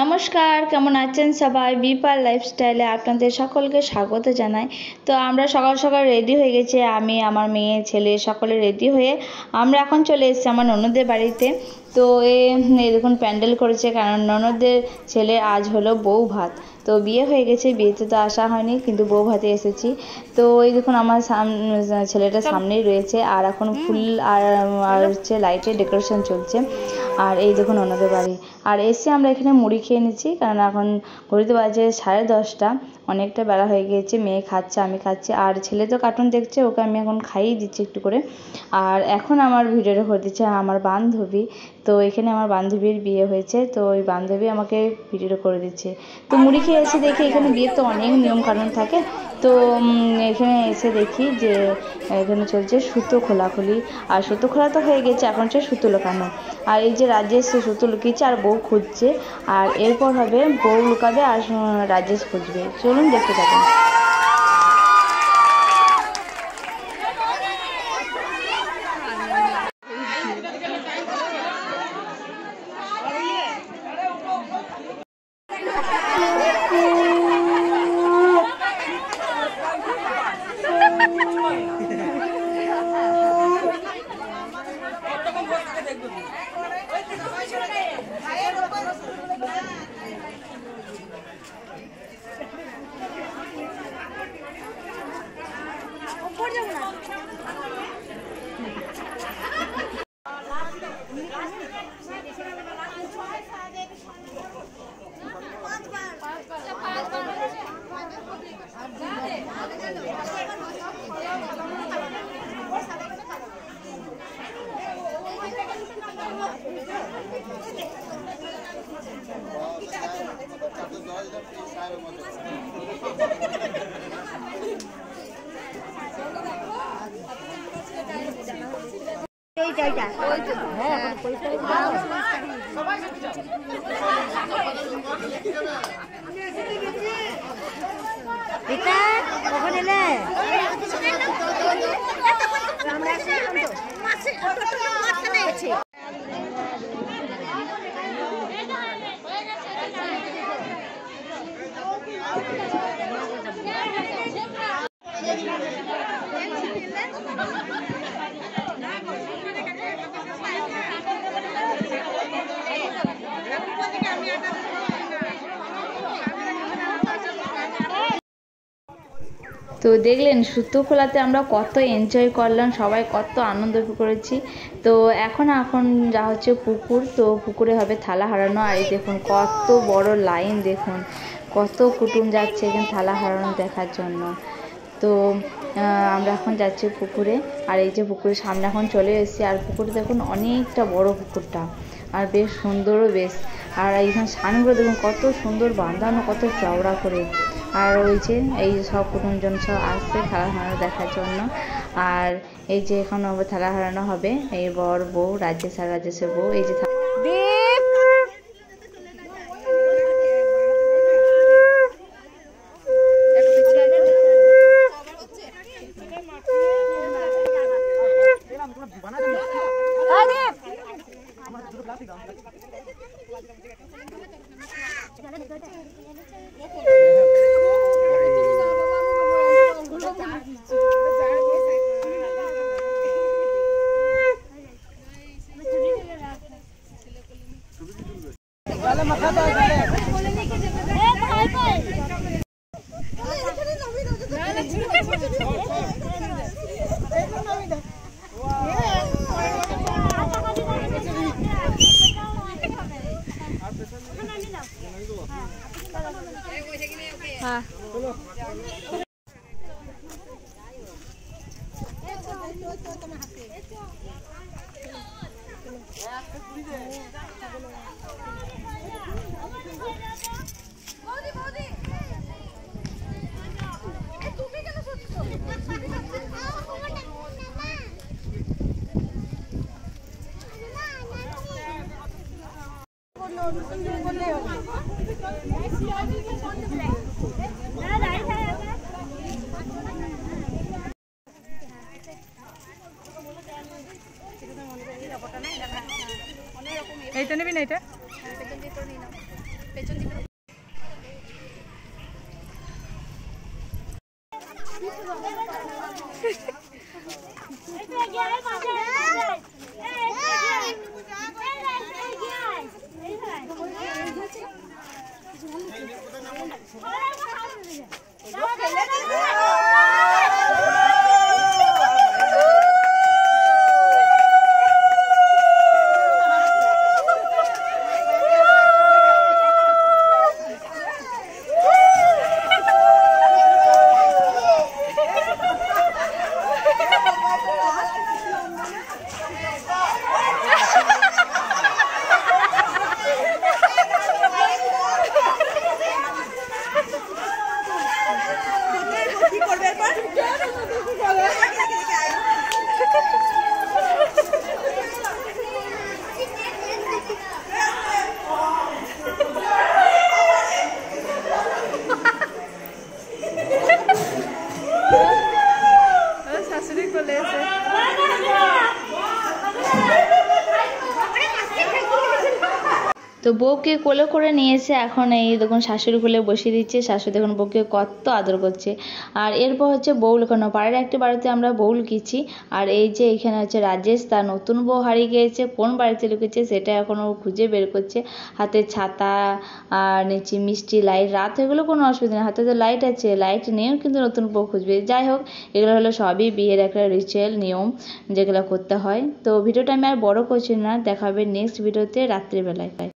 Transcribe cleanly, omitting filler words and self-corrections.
নমস্কার, কেমন আছেন সবাই? বিপার লাইফস্টাইলে আপনাদের সকলকে স্বাগত জানাই। তো আমরা সকাল সকাল রেডি হয়ে গেছি, আমি আমার মেয়ে ছেলে সকলে রেডি হয়ে আমরা এখন চলে এসেছি আমার ননদের বাড়িতে। তো এই দেখুন প্যান্ডেল করেছে, কারণ ননদের ছেলে আজ হলো বউ ভাত। তো বিয়ে হয়ে গেছে, বিয়েতে তো আসা হয়নি, কিন্তু বউ ভাতে এসেছি। তো এই দেখুন আমার ছেলেটা সামনেই রয়েছে, আর এখন ফুল আর হচ্ছে লাইটের ডেকোরেশন চলছে। আর এই দেখুন ওনাদের বাড়ি। আর এসে আমরা এখানে মুড়ি খেয়ে নিচ্ছি, কারণ এখন ঘড়িতে বাজে 10:30, অনেকটা বেলা হয়ে গিয়েছে। মেয়ে খাচ্ছে, আমি খাচ্ছি, আর ছেলে তো কার্টুন দেখছে, ওকে আমি এখন খাইয়ে দিচ্ছি একটু করে। আর এখন আমার ভিডিওটা করে দিচ্ছে আমার বান্ধবী। তো এখানে আমার বান্ধবীর বিয়ে হয়েছে, তো ওই বান্ধবী আমাকে ভিডিওটা করে দিচ্ছে। তো মুড়ি খেয়ে এসে দেখি এখানে বিয়ের তো অনেক নিয়মকানুন থাকে। তো এখানে এসে দেখি যে এখানে চলছে সুতো খোলাখুলি, আর সুতো খোলা তো হয়ে গেছে, এখন হচ্ছে সুতো লুকানো। আর এই যে রাজেশ সুতো লুকিয়েছে আর বউ খুঁজছে, আর এরপর হবে বউ লুকাবে আর রাজেশ খুঁজবে। চলুন দেখতে থাকুন। কখন এলে? তো দেখলেন সুতো খোলাতে আমরা কত এনজয় করলাম, সবাই কত আনন্দ করেছি। তো এখন যা হচ্ছে পুকুর, তো পুকুরে হবে থালা হারানো। আর এই দেখুন কত বড় লাইন, দেখুন কত কুটুম যাচ্ছে এখানে থালা হারানো দেখার জন্য। তো আমরা এখন যাচ্ছি পুকুরে, আর এই যে পুকুরের সামনে এখন চলে এসেছি। আর পুকুরে দেখুন অনেকটা বড় পুকুরটা, আর বেশ সুন্দরও বেশ। আর এইখানে স্নানগুলো দেখুন কত সুন্দর বাঁধানো, কত চওড়া করে। আর ওই যে এই সব কুটুমজন সব আসছে থালা হারানো দেখার জন্য। আর এই যে এখন থালা হারানো হবে, এই বর বউ রাজেশ আর রাজেশের বউ, এই যে এইটা নেবি না? এটা শাশুড়ি কোলে এসে তো বউকে কোলে করে নিয়ে এসে এখন এই দেখুন শাশুড়ি কোলে বসিয়ে দিচ্ছে। শাশুড়ি দেখুন বউকে কত আদর করছে। আর এরপর হচ্ছে বউ লুকানো, পাড়ার একটি বাড়িতে আমরা বউ লুকিয়েছি। আর এই যে এখানে হচ্ছে রাজেশ, তার নতুন বউ হারিয়ে গিয়েছে, কোন বাড়িতে লুকিয়েছে সেটা এখনও খুঁজে বের করছে। হাতে ছাতা আর নিচে মিষ্টি লাইট, রাত হয়ে গেলেও কোনো অসুবিধা নেই, হাতে তো লাইট আছে, লাইট নিয়েও কিন্তু নতুন বউ খুঁজবে। যাই হোক, এগুলো হলো সবই বিয়ের একটা রিচুয়াল নিয়ম যেগুলো করতে হয়। তো ভিডিওটা আমি আর বড় করছি না, দেখা হবে নেক্সট ভিডিওতে রাত্রিবেলায়।